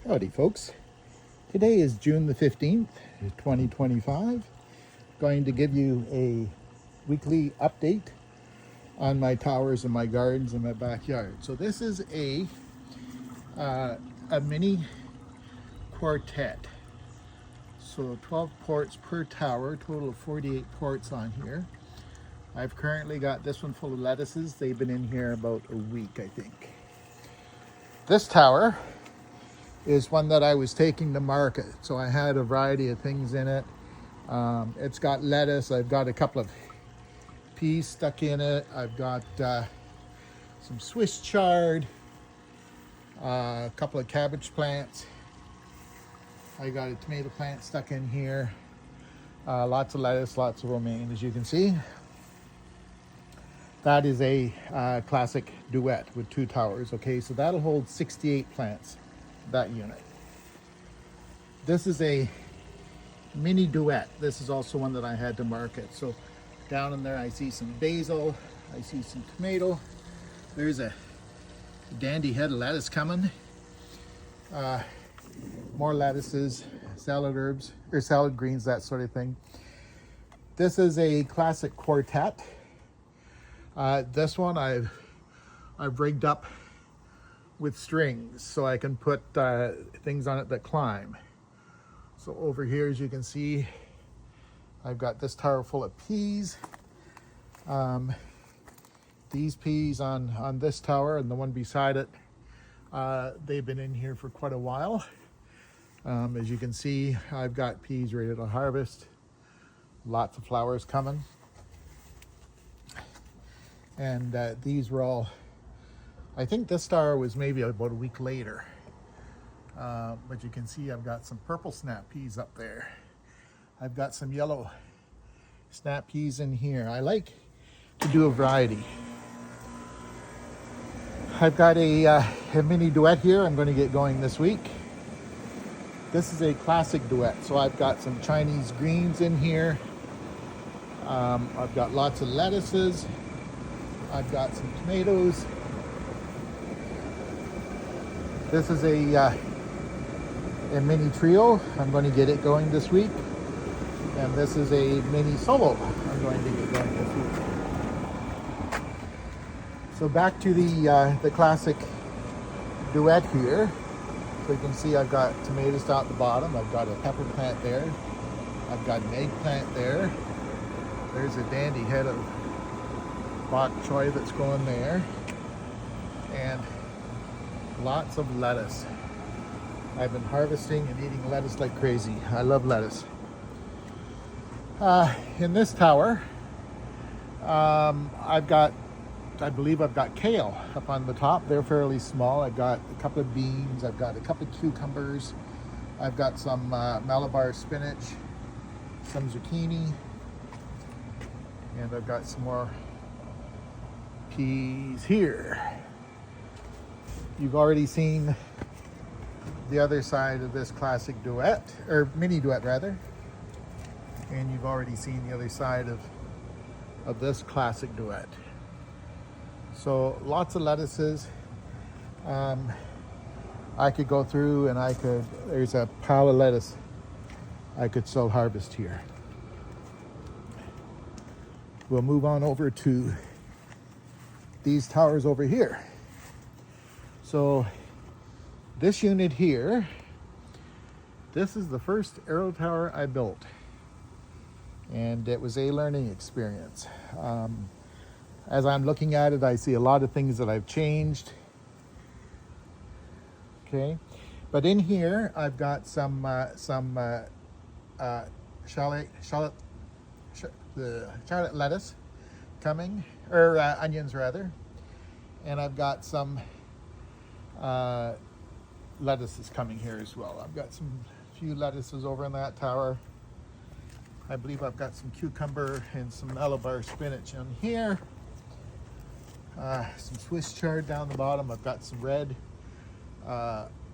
Howdy folks. Today is June the 15th, 2025. Going to give you a weekly update on my towers and my gardens and my backyard. So this is a mini quartet. So 12 ports per tower, total of 48 ports on here. I've currently got this one full of lettuces. They've been in here about a week, I think. This tower is one that I was taking to market. So I had a variety of things in it. It's got lettuce. I've got a couple of peas stuck in it. I've got some Swiss chard, a couple of cabbage plants. I got a tomato plant stuck in here. Lots of lettuce, lots of romaine, as you can see. That is a classic duet with 2 towers. Okay, so that'll hold 68 plants, that unit. This is a mini duet. This is also one that I had to market. So down in there I see some basil, I see some tomato. There's a dandy head of lettuce coming. More lettuces, salad herbs, or salad greens, that sort of thing. This is a classic quartet. This one I've rigged up with strings so I can put things on it that climb. So over here, as you can see, I've got this tower full of peas. These peas on this tower and the one beside it, they've been in here for quite a while. As you can see, I've got peas ready to harvest. Lots of flowers coming. And these were all, I think this tower was maybe about a week later. But you can see I've got some purple snap peas up there. I've got some yellow snap peas in here. I like to do a variety. I've got a mini duet here I'm going to get going this week. This is a classic duet. So I've got some Chinese greens in here. I've got lots of lettuces. I've got some tomatoes. This is a mini trio. I'm going to get it going this week. And this is a mini solo. I'm going to get going this week. So back to the classic duet here. So you can see I've got tomatoes down at the bottom. I've got a pepper plant there. I've got an eggplant there. There's a dandy head of bok choy that's going there. And lots of lettuce. I've been harvesting and eating lettuce like crazy. I love lettuce. In this tower, I believe I've got kale up on the top. They're fairly small. I've got a couple of beans. I've got a couple of cucumbers. I've got some Malabar spinach, some zucchini, and I've got some more peas here. You've already seen the other side of this classic duet, or mini duet rather, and you've already seen the other side of this classic duet. So lots of lettuces. I could go through and there's a pile of lettuce I could still harvest here. We'll move on over to these towers over here. So this unit here, this is the first aero tower I built, and it was a learning experience. As I'm looking at it, I see a lot of things that I've changed. Okay, but in here I've got some shallot lettuce coming, or onions rather, and I've got some lettuces coming here as well. I've got some few lettuces over in that tower. I believe I've got some cucumber and some Malabar spinach in here. Some Swiss chard down the bottom. I've got some red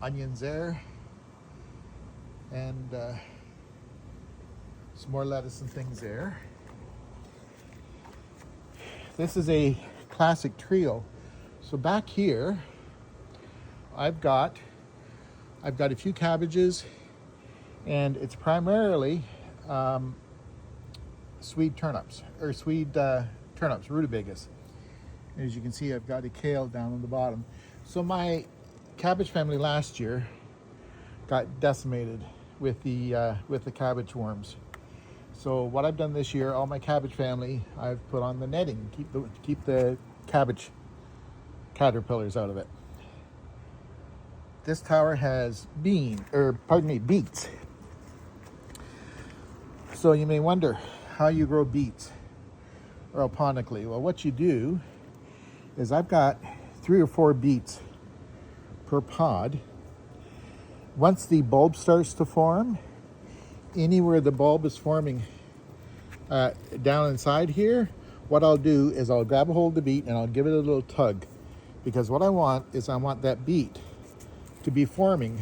onions there, and some more lettuce and things there. This is a classic trio. So back here, I've got I've got a few cabbages, and it's primarily Swede turnips, or Swede turnips, rutabagas. As you can see, I've got a kale down on the bottom. So my cabbage family last year got decimated with the cabbage worms. So what I've done this year, all my cabbage family, I've put on the netting, keep the cabbage caterpillars out of it. This tower has beets. So you may wonder how you grow beets aeroponically. Well, what you do is I've got 3 or 4 beets per pod. Once the bulb starts to form, anywhere the bulb is forming down inside here, what I'll do is I'll grab a hold of the beet and I'll give it a little tug, because what I want is I want that beet to be forming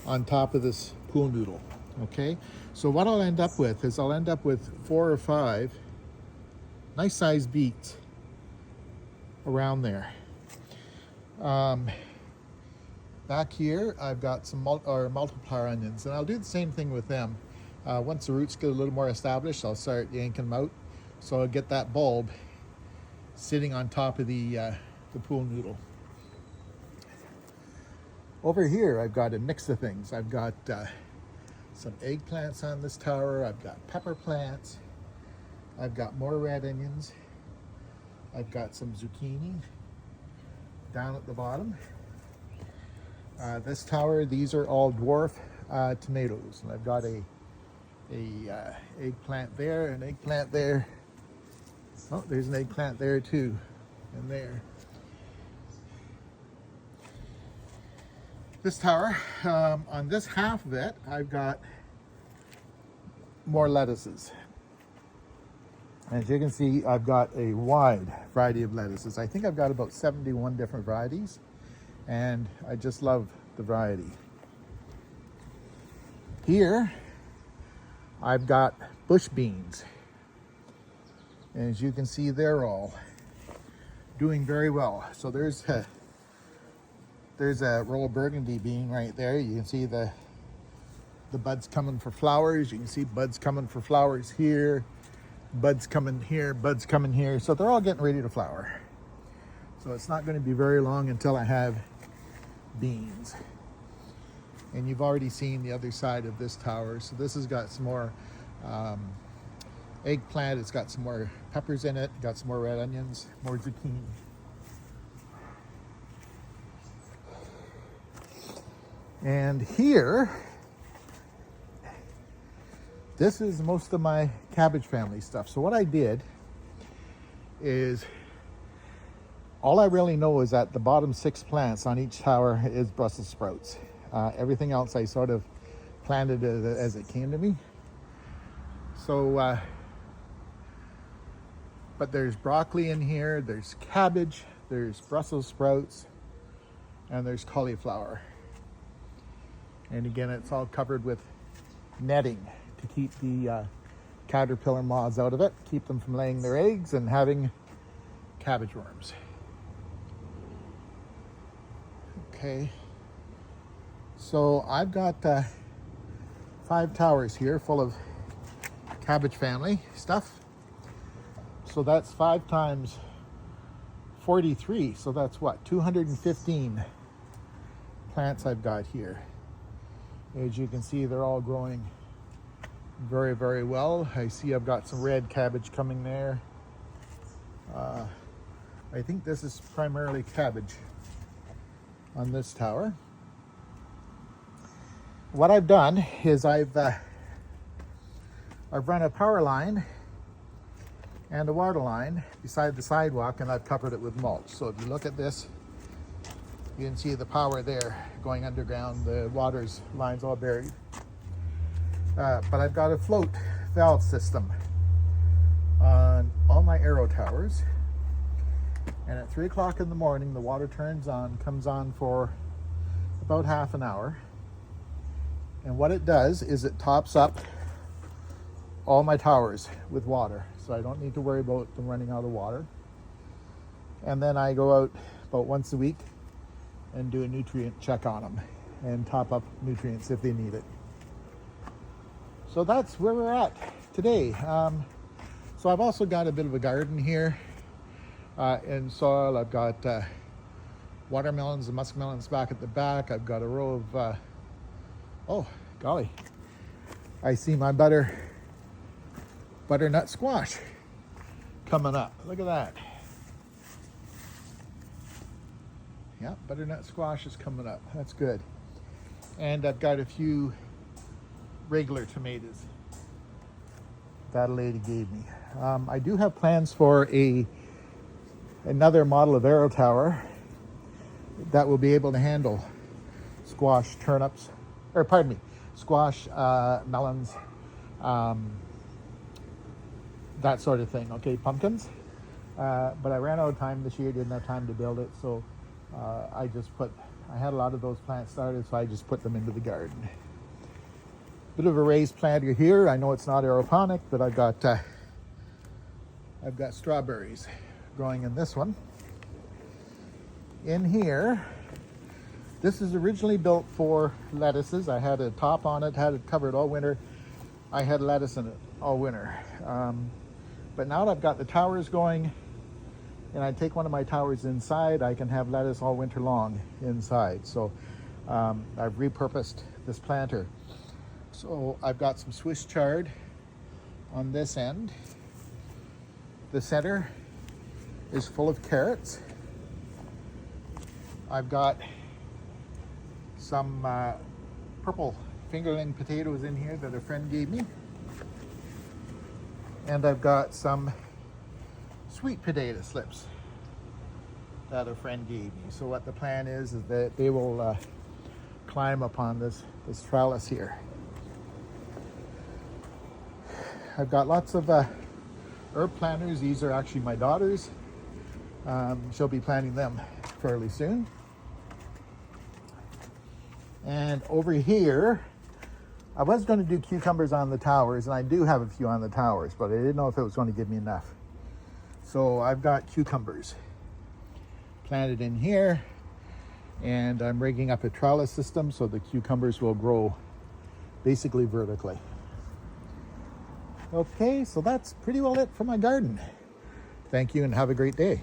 on top of this pool noodle. Okay, so what I'll end up with is I'll end up with 4 or 5 nice sized beets around there. Back here, I've got some multiplier onions, and I'll do the same thing with them. Once the roots get a little more established, I'll start yanking them out. So I'll get that bulb sitting on top of the pool noodle. Over here, I've got a mix of things. I've got some eggplants on this tower. I've got pepper plants. I've got more red onions. I've got some zucchini down at the bottom. This tower, these are all dwarf tomatoes, and I've got a eggplant there, an eggplant there. Oh, there's an eggplant there too, and there. This tower, on this half of it, I've got more lettuces. As you can see, I've got a wide variety of lettuces. I think I've got about 71 different varieties, and I just love the variety. Here, I've got bush beans. And as you can see, they're all doing very well. So there's a royal burgundy bean right there. You can see the buds coming for flowers. You can see buds coming for flowers here, buds coming here, buds coming here. So they're all getting ready to flower. So it's not going to be very long until I have beans. And you've already seen the other side of this tower. So this has got some more eggplant. It's got some more peppers in it. Got some more red onions, more zucchini. And here, this is most of my cabbage family stuff. So what I did is, all I really know is that the bottom 6 plants on each tower is Brussels sprouts. Everything else I sort of planted as it came to me. So, but there's broccoli in here, there's cabbage, there's Brussels sprouts, and there's cauliflower. And again, it's all covered with netting to keep the caterpillar moths out of it, keep them from laying their eggs and having cabbage worms. Okay, so I've got 5 towers here full of cabbage family stuff. So that's 5 times 43. So that's what, 215 plants I've got here. As you can see, they're all growing very, very well. I see I've got some red cabbage coming there. I think this is primarily cabbage on this tower. What I've done is I've run a power line and a water line beside the sidewalk, and I've covered it with mulch. So if you look at this, you can see the power there going underground. The water's line's all buried. But I've got a float valve system on all my arrow towers. And at 3 o'clock in the morning, the water turns on, comes on for about half an hour. And what it does is it tops up all my towers with water. So I don't need to worry about them running out of water. And then I go out about once a week and do a nutrient check on them. and top up nutrients if they need it. So that's where we're at today. So I've also got a bit of a garden here in soil. I've got watermelons and muskmelons back at the back. I've got a row of, oh golly, I see my butternut squash coming up. Look at that. Yeah, butternut squash is coming up. That's good. And I've got a few regular tomatoes that a lady gave me. I do have plans for another model of AeroTower that will be able to handle squash, turnips, or pardon me, squash, melons, that sort of thing. Okay, pumpkins. But I ran out of time this year, didn't have time to build it, so I had a lot of those plants started, so I just put them into the garden. Bit of a raised planter here. I know it's not aeroponic, but I've got strawberries growing in this one. In here, this is originally built for lettuces. I had a top on it, had it covered all winter. I had lettuce in it all winter. But now that I've got the towers going, and I take one of my towers inside, I can have lettuce all winter long inside. So I've repurposed this planter. So I've got some Swiss chard on this end. The center is full of carrots. I've got some purple fingerling potatoes in here that a friend gave me. And I've got some sweet potato slips that a friend gave me. So what the plan is that they will climb upon this trellis here. I've got lots of herb planters. These are actually my daughter's. She'll be planting them fairly soon. And over here, I was going to do cucumbers on the towers, and I do have a few on the towers, but I didn't know if it was going to give me enough. So I've got cucumbers planted in here, and I'm rigging up a trellis system so the cucumbers will grow basically vertically. Okay, so that's pretty well it for my garden. Thank you and have a great day.